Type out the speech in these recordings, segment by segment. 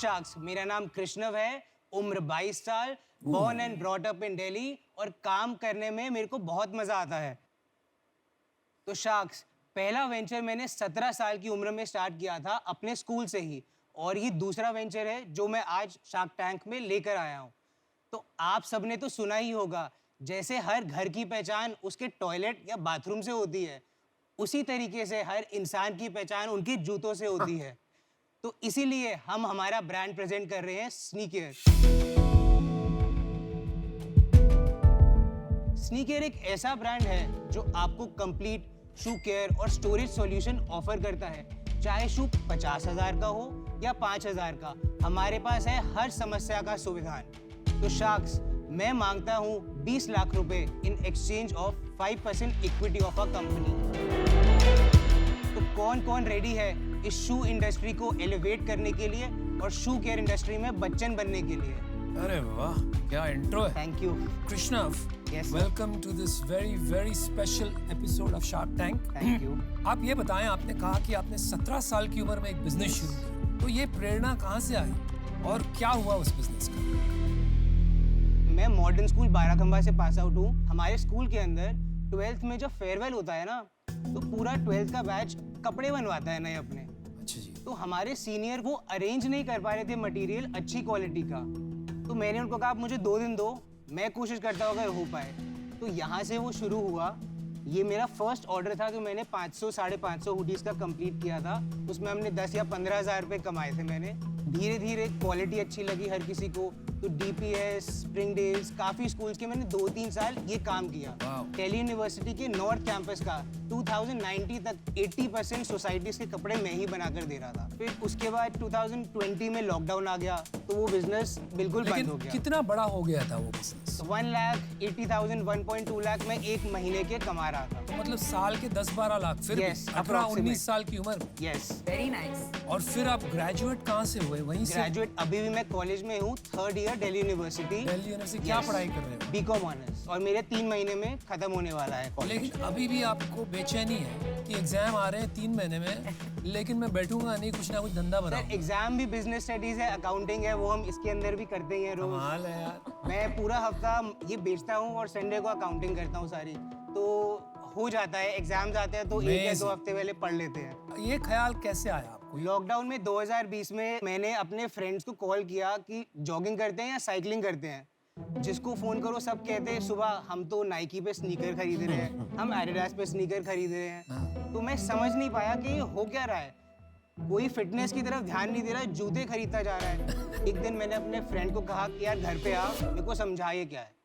Sharks, मेरा नाम कृष्णव है, उम्र 22 साल, born and brought up in Delhi और काम करने में मेरे को बहुत मजा आता है। तो शार्क्स, पहला वेंचर मैंने 17 साल की उम्र में स्टार्ट किया था अपने स्कूल से ही, और ये दूसरा वेंचर है जो मैं आज शार्क टैंक में लेकर आया हूँ। तो आप सबने तो सुना ही होगा, जैसे हर घर की पहचान उसके टॉयलेट या बाथरूम से होती है, उसी तरीके से हर इंसान की पहचान उनके जूतों से होती है। तो इसीलिए हम हमारा ब्रांड प्रेजेंट कर रहे हैं स्नीकर। स्नीकर एक ऐसा ब्रांड है जो आपको कंप्लीट शू केयर और स्टोरेज सॉल्यूशन ऑफर करता है। चाहे शू 50,000 का हो या 5,000 का, हमारे पास है हर समस्या का समाधान। तो शार्क्स, मैं मांगता हूँ 20 लाख रुपए in exchange of 5% equity of a company. तो कौन कौन रेडी है इस शू इंडस्ट्री को एलिवेट करने के लिए और शू केयर इंडस्ट्री में बच्चन बनने के लिए? अरे वाह, क्या इंट्रो है। Thank you Krishnav, welcome to this very very special episode of Shark Tank. Thank you. आप ये बताएं, आपने कहा कि आपने 17 साल की उम्र में एक बिजनेस शुरू किया, तो ये प्रेरणा कहाँ से आई और क्या हुआ उस बिजनेस का? मैं मॉडर्न स्कूल बाराखंबा से पास आउट हूँ। हमारे स्कूल के अंदर 12th में जब फेयरवेल होता है ना, तो पूरा 12th का बैच कपड़े बनवाता है नए अपने। अच्छा जी। तो हमारे सीनियर वो अरेंज नहीं कर पा रहे थे मटेरियल अच्छी क्वालिटी का, तो मैंने उनको कहा आप मुझे 2 दिन दो, मैं कोशिश करता हूँ अगर हो पाए। तो यहाँ से वो शुरू हुआ। ये मेरा फर्स्ट ऑर्डर था, तो मैंने 500-550 हुडीज का कंप्लीट किया था। उसमें हमने 10 या 15,000 रुपये कमाए थे मैंने। धीरे धीरे क्वालिटी अच्छी लगी हर किसी को, तो डीपीएस, स्प्रिंग डेल्स, काफ़ी स्कूल्स के मैंने 2-3 साल ये काम किया। दिल्ली यूनिवर्सिटी के नॉर्थ कैंपस का 2090 तक 80% सोसाइटीज़ के कपड़े मैं ही बनाकर दे रहा था। फिर उसके बाद 2020 में लॉकडाउन आ गया, तो वो बिजनेस बिल्कुल बंद हो गया। कितना बड़ा हो गया था वो बिजनेस? 1,80,000, 1.2 लाख में एक महीने के कमा रहा था। तो मतलब साल के 10-12 लाख, फिर Yes, 18-19 साल की उम्र में। यस। Very nice. और फिर आप ग्रेजुएट कहाँ से हुए? वहीं से? ग्रेजुएट अभी भी मैं कॉलेज में हूँ, 3rd year Delhi university. Delhi university क्या पढ़ाई कर रहे हो? बीकॉम ऑनर्स, और मेरे 3 महीने में खत्म होने वाला है कॉलेज। लेकिन अभी भी आपको बेचैनी है कि एग्जाम आ रहे हैं 3 महीने में, लेकिन मैं बैठूंगा नहीं, कुछ ना कुछ धंधा बनाऊंगा। एग्जाम भी बिजनेस स्टडीज है, अकाउंटिंग है, वो हम इसके अंदर भी करते ही हैं रोज। कमाल है यार। मैं पूरा हफ्ता ये बेचता हूँ और संडे को अकाउंटिंग करता हूँ सारी, तो हो जाता है। एग्जाम्स आते हैं तो 1 या 2 हफ्ते पहले पढ़ लेते हैं। ये ख्याल कैसे आया आपको? लॉकडाउन में 2020 में मैंने अपने फ्रेंड्स को कॉल किया कि जॉगिंग करते हैं या साइकिलिंग करते हैं। जिसको फोन करो सब कहते हैं सुबह हम तो नाइकी पे स्नीकर खरीद रहे हैं, हम एडिडास पे स्नीकर खरीद रहे हैं। तो मैं समझ नहीं पाया कि ये हो क्या रहा है। कोई फिटनेस की तरफ ध्यान नहीं दे रहा है, जूते खरीदता जा रहा है। एक दिन मैंने अपने फ्रेंड को कहा कि यार घर पे आ, मेरे को समझा ये क्या है।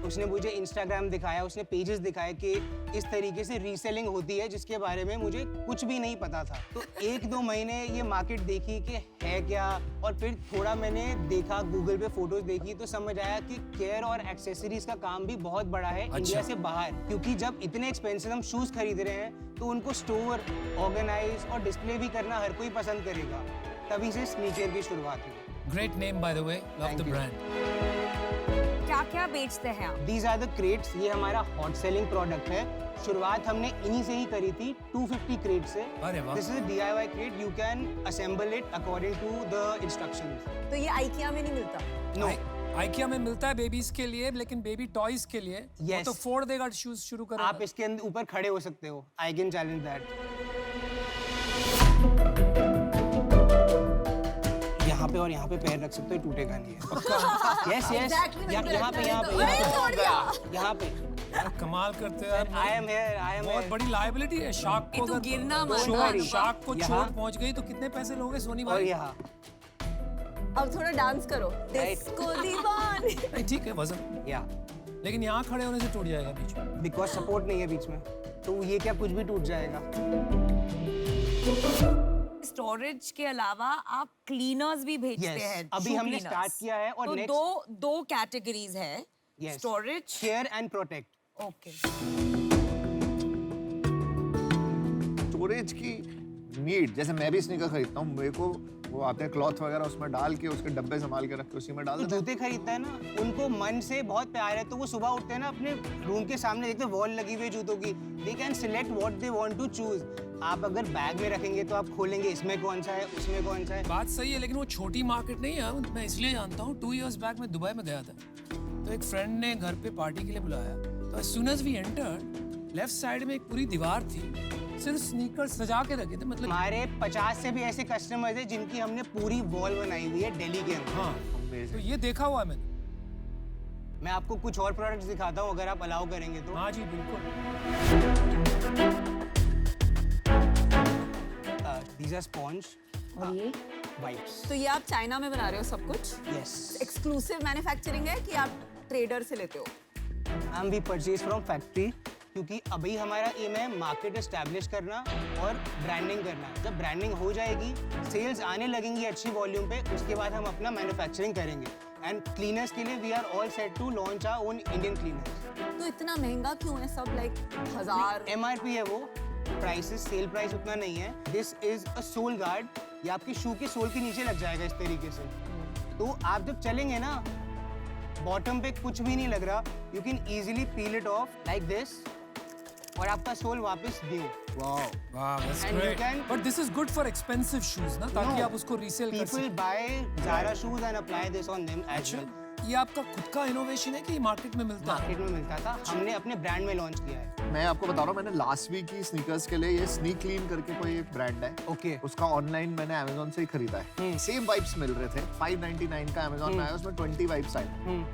उसने मुझे इंस्टाग्राम दिखाया, उसने पेजेस दिखाए कि इस तरीके से रीसेलिंग होती है, जिसके बारे में मुझे कुछ भी नहीं पता था। तो 1-2 महीने ये मार्केट देखी कि है क्या, और फिर थोड़ा मैंने देखा, गूगल पे फोटोज देखी, तो समझ आया कि केयर और एक्सेसरीज का काम भी बहुत बड़ा है इंडिया से बाहर। क्योंकि जब इतने एक्सपेंसिव हम शूज खरीद रहे हैं, तो उनको स्टोर, ऑर्गेनाइज और डिस्प्ले भी करना हर कोई पसंद करेगा। तभी से स्नीकर की शुरुआत हुई। Great name by the way, love the brand. क्या क्या बेचते हैं आप? These are the crates, ये हमारा हॉट सेलिंग प्रोडक्ट है। शुरुआत हमने इन्हीं से ही करी थी, 250 क्रेट से। अरे वाह। This is a DIY crate, you can assemble it according to the instructions. तो ये आइकिया में नहीं मिलता? No. आइकिया में मिलता है बेबीज के लिए, लेकिन बेबी टॉयज के लिए वो तो फोड़ देगा शूज शुरू करेगा। आप इसके अंदर ऊपर खड़े हो सकते हो। I can challenge that. यहाँ पे और यहाँ पे पैर रख सकते हो, टूटेगा नहीं है। Yes, yes. यहाँ पे यहाँ पे कमाल करते हैं यार। I am here, I am बहुत here. बड़ी लायबिलिटी है। शार्क को तू गिरना मत। शार्क को चोट पहुंच गई तो कितने पैसे लोगे सोनी और भाई? यहाँ अब थोड़ा डांस करो। डिस्को दीवानी। नहीं ठीक है, वजन, या लेकिन यहाँ खड़े होने से टूट जाएगा बीच में। बिकॉज सपोर्ट नहीं है बीच में, तो ये क्या कुछ भी टूट जाएगा। स्टोरेज के अलावा आप क्लीनर्स भी भेजते Yes, हैं? अभी shoe हमने cleaners। स्टार्ट किया है और तो next- दो कैटेगरीज है, Yes. Storage. Care and protect. Okay. Storage की नीड, जैसे मैं भी स्नीकर खरीदता हूँ, मेरे को वो आते हैं क्लॉथ वगैरह, उसमें डाल के उसके डब्बे संभाल के रख के उसी में डाल देते हैं। जूते खरीदता है ना, उनको मन से बहुत प्यार है, तो वो सुबह उठते हैं ना, अपने रूम के सामने देखते हैं वॉल लगी हुई है जूतों की, they can select what they want to choose. आप अगर बैग में रखेंगे तो आप खोलेंगे इसमें कौन सा है, उसमें कौन सा है। बात सही है, लेकिन वो छोटी मार्केट नहीं है। मैं इसलिए जानता हूँ, 2 years बैक मैं दुबई में गया था, तो एक फ्रेंड ने घर पे पार्टी के लिए बुलाया। तो as soon as we entered, left side में एक पूरी दीवार थी, सिर्फ स्नीकर्स सजा के रखे थे। मतलब हमारे 50 से भी ऐसे कस्टमर्स हैं जिनकी हमने पूरी वॉल बनाई हुई है दिल्ली के अंदर। हाँ, तो ये देखा हुआ है मैंने। मैं आपको कुछ और प्रोडक्ट्स दिखाता हूँ अगर आप अलाउ करेंगे तो। हाँ जी, बिल्कुल। These are sponge और ये wipes. तो ये आप चाइना में बना रहे हो सब कुछ? Yes. एक्सक्लूसिव मैन्युफैक्चरिंग है कि आप ट्रेडर से लेते हो? हम भी परचेज फ्रॉम फैक्ट्री, क्योंकि अभी हमारा एम है मार्केट एस्टैब्लिश करना और ब्रांडिंग करना। जब ब्रांडिंग हो जाएगी, सेल्स आने लगेंगी अच्छी वॉल्यूम पे, उसके बाद हम अपना मैन्युफैक्चरिंग करेंगे। एंड क्लीनर्स के लिए we are all set to launch our own Indian cleaners. तो इतना महंगा क्यों है सब? लाइक 1000 MRP है वो, प्राइसेस सेल प्राइस उतना नहीं है। This is a sole guard, ये आपके शू के सोल के नीचे लग जाएगा इस तरीके से। तो आप जब चलेंगे ना, बॉटम पे कुछ भी नहीं लग रहा, you can easily peel it of like this और आपका सोल वापस new. Wow, that's And you great. can- But this is good for expensive shoes, ना, ताकि आप उसको रीसेल कर People सकें। buy Zara shoes and apply this on them as well. ये आपका खुद का इनोवेशन है कि ये मार्केट में मिलता है? मार्केट में मिलता था, हमने अपने ब्रांड में लॉन्च किया है। मैं आपको बता रहा हूँ, मैंने लास्ट वीक ही स्नीकर्स के लिए ये स्नीक क्लीन करके कोई एक ब्रांड है, ओके उसका ऑनलाइन मैंने अमेजोन से ही खरीदा है। सेम वाइप्स मिल रहे थे, 599 का अमेजोन में आया, उसमें 20 वाइप्स आए।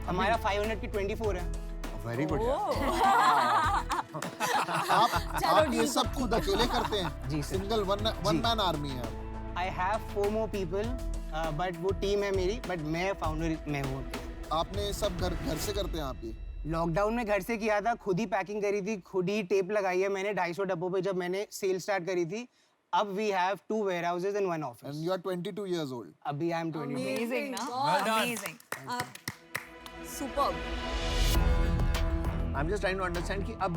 हमारा 500 की 24 है। वेरी बढ़िया। आप ये सब खुद अकेले करते हैं? जी sir. Single one man army है? I have 4 more people, but वो टीम है मेरी, बट मैं फाउंडर मैं हूँ। आपने सब घर से करते हैं आप ये? लॉकडाउन में घर से किया था, खुद ही पैकिंग करी थी, खुद ही टेप लगाई है मैंने 250 डब्बों पे जब मैंने सेल स्टार्ट करी थी। अब we have 2 warehouses and 1 and office. You are 22 years old. अभी आई एम 22। अमेजिंग ना, Well done. अमेजिंग। आप superb. I am just trying to understand कि अब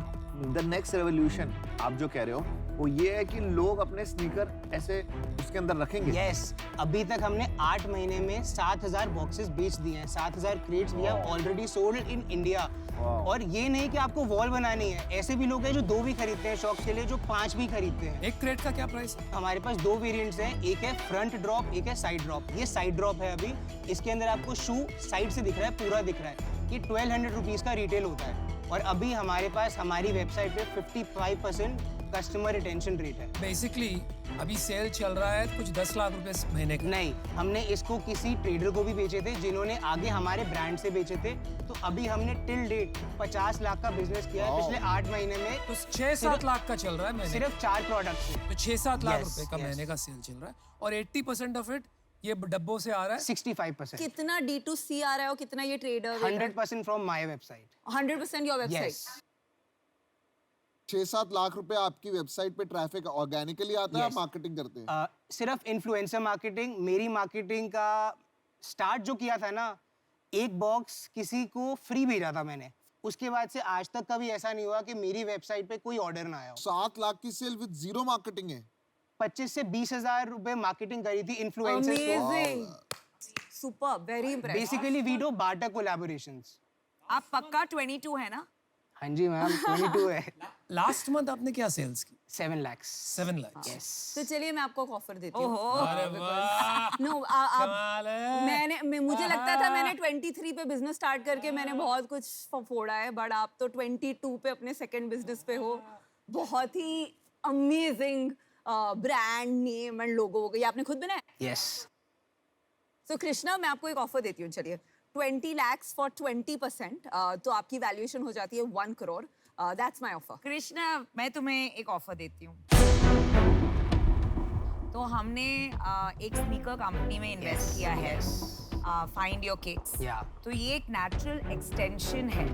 द नेक्स्ट रेवोल्यूशन आप जो कह रहे हो वो ये है कि लोग अपने स्नीकर ऐसे उसके अंदर रखेंगे। यस, अभी तक हमने 8 महीने में 7000 बॉक्सेस बेच दिए हैं, 7000 crates we have already sold in India. और ये नहीं कि आपको वॉल बनानी है, ऐसे भी लोग हैं जो 2 भी खरीदते हैं शौक के लिए, जो 5 भी खरीदते हैं। एक क्रेट का क्या प्राइस है? हमारे पास 2 वेरिएंट्स हैं, एक है फ्रंट ड्रॉप, एक है साइड ड्रॉप। ये साइड ड्रॉप है अभी, इसके अंदर आपको शू साइड से दिख रहा है, पूरा दिख रहा है। ये 1200 रुपीज़ का रिटेल होता है और अभी हमारे पास हमारी वेबसाइट पे 55% कस्टमर रिटेंशन रेट है। बेसिकली अभी सेल चल रहा है, कुछ 10 लाख रुपए महीने का। नहीं, हमने इसको किसी ट्रेडर को भी बेचे थे जिन्होंने आगे हमारे ब्रांड से बेचे थे। तो अभी हमने टिल डेट 50 लाख का बिजनेस किया है पिछले 8 महीने में, तो 6-7 लाख का चल रहा है महीने सिर्फ 4 प्रोडक्ट्स से। तो 6-7 लाख Yes, रुपए का yes. महीने का सेल चल रहा है और 80% ऑफ इट ये डब्बों से आ रहा है। 65%। कितना D2C आ रहा है और कितना ये trader? 100% from my website. 100% your yes. Website. 6-7 lakh रुपए आपकी वेबसाइट पे ट्रैफिक ऑर्गेनिकली आता है, Yes. मार्केटिंग करते हैं? सिर्फ इन्फ्लुएंसर मार्केटिंग। मेरी मार्केटिंग का स्टार्ट जो किया था ना, एक बॉक्स किसी को फ्री भेजा था मैंने, उसके बाद से आज तक कभी ऐसा नहीं हुआ कि मेरी वेबसाइट पे कोई ऑर्डर ना आया हो। 7 लाख की सेल विद जीरो मार्केटिंग है? 25 से 20 हजार रुपए मार्केटिंग करी थी इन्फ्लुएंसर्स को। Amazing. Superb, very impressive. Basically we do barter collaborations. आप पक्का 22 है ना? हाँ जी मैम, 22 है। लास्ट मंथ आपने क्या सेल्स की? 7 lakhs। 7 लाख। तो चलिए मैं आपको एक ऑफर देती हूँ। ओहो, अरे वाह, नो, कमाल है। मुझे लगता था मैंने 23 पे बिजनेस स्टार्ट करके मैंने बहुत कुछ फोड़ा है, बट आप तो 22 पे अपने सेकंड बिजनेस पे हो। बहुत ही amazing brand name and logo हो गई, आपने खुद बनाया? यस। तो कृष्णा, मैं आपको एक ऑफर देती हूँ, चलिए 20 lakhs फॉर 20%, तो आपकी वैल्यूएशन हो जाती है 1 crore। That's my offer. Krishna, मैं तुम्हें एक ऑफर देती हूँ। तो हमने एक स्नीकर कंपनी में इन्वेस्ट किया है, फाइंड योर किक्स। Yeah. तो ये एक नेचुरल एक्सटेंशन है,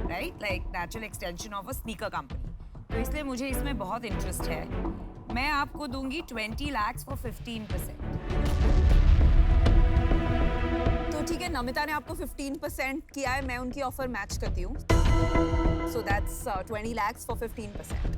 right? Like natural extension of a sneaker company. तो इसलिए मुझे इसमें बहुत इंटरेस्ट है। मैं आपको दूंगी 20 lakhs फॉर 15%। तो ठीक है, नमिता ने आपको 15% किया है, मैं उनकी ऑफर मैच करती हूँ। So that's 20 lakhs for 15%।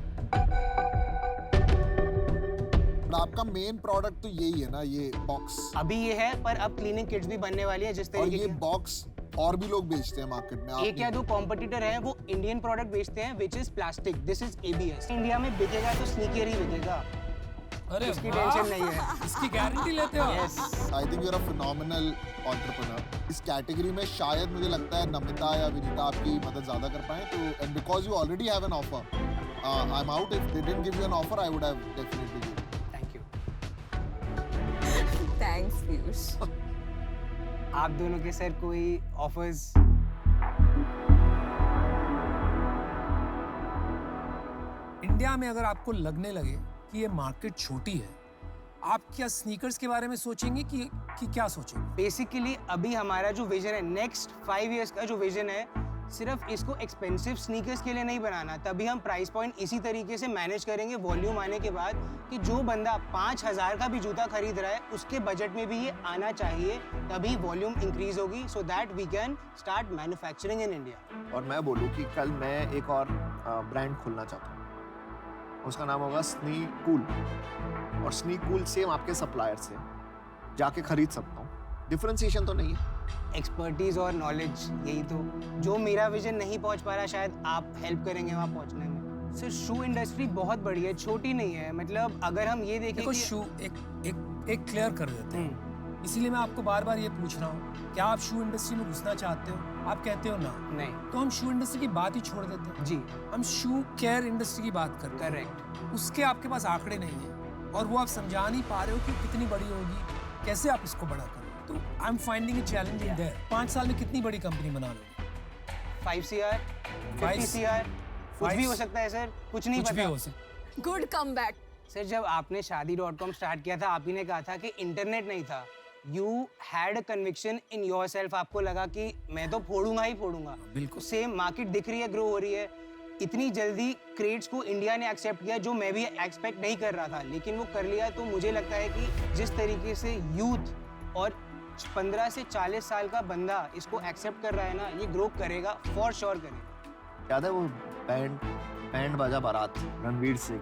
But आपका मेन प्रोडक्ट तो यही है ना, ये बॉक्स? अभी ये है, पर अब क्लीनिंग किट्स भी बनने वाली है जिस और तरीके ये की। बॉक्स और भी लोग बेचते हैं मार्केट में? एक या दो कॉम्पिटिटर हैं, वो इंडियन प्रोडक्ट बेचते हैं, which is plastic. This is ABS। India में बिकेगा तो स्नीकर ही बिकेगा। अरे उसकी वाह! टेंशन नहीं है। इसकी गारंटी लेते हो yes I think you are a phenomenal entrepreneur. इस कैटेगरी में शायद मुझे लगता है नमिता या विनीता आपकी मदद ज्यादा कर पाए, तो and because you already have an offer, I am out. If they didn't give you an offer I would have definitely given. Thank you. Thanks Piyush. आप दोनों के सर कोई ऑफर्स? इंडिया में अगर आपको लगने लगे कि ये मार्केट छोटी है, आप क्या स्नीकर्स के बारे में सोचेंगे कि क्या सोचेंगे? बेसिकली अभी हमारा जो विजन है नेक्स्ट 5 इयर्स का जो विजन है, सिर्फ इसको एक्सपेंसिव स्नीकर्स के लिए नहीं बनाना। तभी हम प्राइस पॉइंट इसी तरीके से मैनेज करेंगे वॉल्यूम आने के बाद कि जो बंदा 5,000 का भी जूता खरीद रहा है उसके बजट में भी ये आना चाहिए, तभी वॉल्यूम इंक्रीज होगी, so that we can start manufacturing in India. और मैं बोलूँ कि कल मैं एक और ब्रांड खोलना चाहता हूँ, उसका नाम होगा स्नीकूल। और स्नीकूल सेम आपके सप्लायर से जाके खरीद सकता हूँ, डिफरेंशिएशन तो नहीं है। एक्सपर्टीज और नॉलेज, यही तो जो मेरा विजन नहीं पहुंच पा रहा, शायद आप हेल्प करेंगे वहाँ पहुंचने में। सर शू इंडस्ट्री बहुत बड़ी है, छोटी नहीं है। मतलब अगर हम ये देखें देखो कि शू एक क्लियर कर देते हैं, इसीलिए मैं आपको बार बार ये पूछ रहा हूँ, क्या आप शू इंडस्ट्री में घुसना चाहते हो? आप कहते हो ना, नहीं। तो हम शू इंडस्ट्री की बात ही छोड़ देते हैं। जी हम शू केयर इंडस्ट्री की बात करते हैं। करेक्ट। उसके आपके पास आंकड़े नहीं है और वो आप समझा नहीं पा रहे हो कि कितनी बड़ी होगी, कैसे आप इसको बड़ा करोगे। तो I am finding it challenging there. 5 साल में कितनी बड़ी कंपनी बना लोगे? 5 CR 50 CR कुछ भी हो सकता है सर, कुछ नहीं कुछ भी पता। हो सकता। Good comeback. सर जब आपने शादी.com स्टार्ट किया था, आप ही ने कहा था कि इंटरनेट नहीं था। You had a conviction in your self. आपको लगा कि मैं तो फोड़ूंगा ही फोड़ूंगा। बिल्कुल। सेम मार्केट दिख रही है, ग्रो हो रही है। इतनी जल्दी क्रेट्स को इंडिया ने एक्सेप्ट किया, जो मैं भी एक्सपेक्ट नहीं कर रहा था, लेकिन वो कर लिया। तो मुझे लगता है कि जिस तरीके से यूथ और 15 से 40 साल का बंदा इसको एक्सेप्ट कर रहा है ना, ये ग्रो करेगा, फॉर श्योर करेगा। याद है वो बैंड बाजा बारात, रणवीर सिंह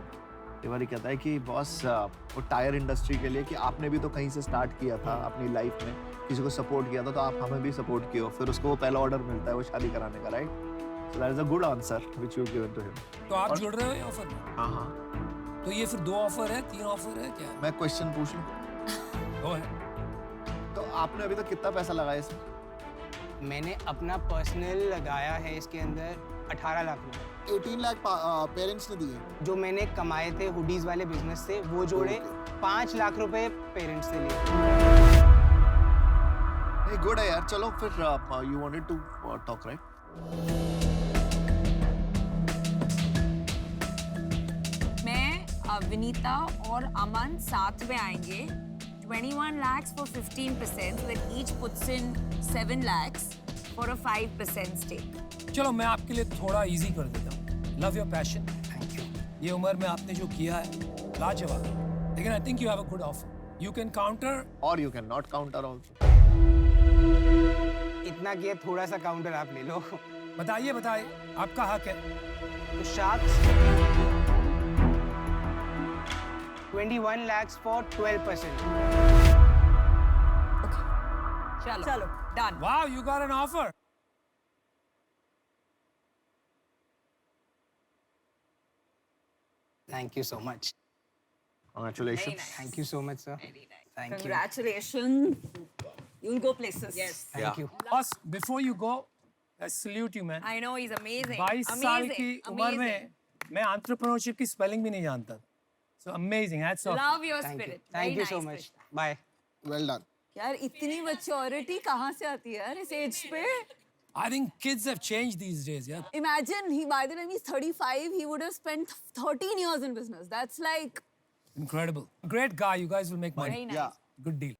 ये बारी कहता है कि बॉस वो टायर इंडस्ट्री के लिए कि आपने भी तो कहीं से स्टार्ट किया था अपनी लाइफ में, किसी को सपोर्ट किया था, तो आप हमें भी सपोर्ट किए, फिर उसको वो पहला ऑर्डर मिलता है वो शादी कराने का, right? So that is a good answer which you given to him. तो आप जुड़ रहे हो ये ऑफर में? हाँ हाँ। तो ये फिर 2 ऑफर है, 3 ऑफर है, क्या है? मैं क्वेश्चन पूछ लूँ? 2 है। तो आपने अभी तक कितना पैसा लगाया इसमें? मैंने अपना पर्सनल लगाया है इसके अंदर 18 लाख रुपए, 18 लाख पेरेंट्स ने दिए। जो मैंने कमाए थे हुडीज वाले बिजनेस से, वो जोड़े 5 लाख रुपए पेरेंट्स से लिए। नहीं गुड है यार। चलो फिर you wanted to talk, right? मैं विनीता और अमन साथ में आएंगे। 21 lakhs for 15%, so that each puts in 7 lakhs for a 5% stake. चलो मैं आपके लिए थोड़ा इजी कर देता हूँ। Love your passion. Thank you. ये उम्र में आपने जो किया है लाजवाब, लेकिन I think you have a good offer. You can counter और you can not counter also. इतना किया, थोड़ा सा काउंटर आप ले लो। बताइए आपका हक है। तो शार्क्स 21 lakhs for 12%. चलो done. Wow, you got an offer. Thank you so much. Congratulations. Thank you so much, sir. Thank you. Congratulations. You'll go places. Yes. Thank you. बस before you go, I salute you man. I know he's amazing. 22 साल Amazing, की उम्र में amazing. मैं entrepreneurship की spelling भी नहीं जानता। So amazing, hats off. Love your Thank you. spirit. Thank Very you so nice, much. Bye. Well done. यार इतनी मैच्योरिटी कहाँ से आती है यार इस एज पे? I think kids have changed these days, yeah. Imagine by the time he's 35, he would have spent 13 years in business. That's like Incredible. Great guy, you guys will make money. Very nice. Yeah. Good deal.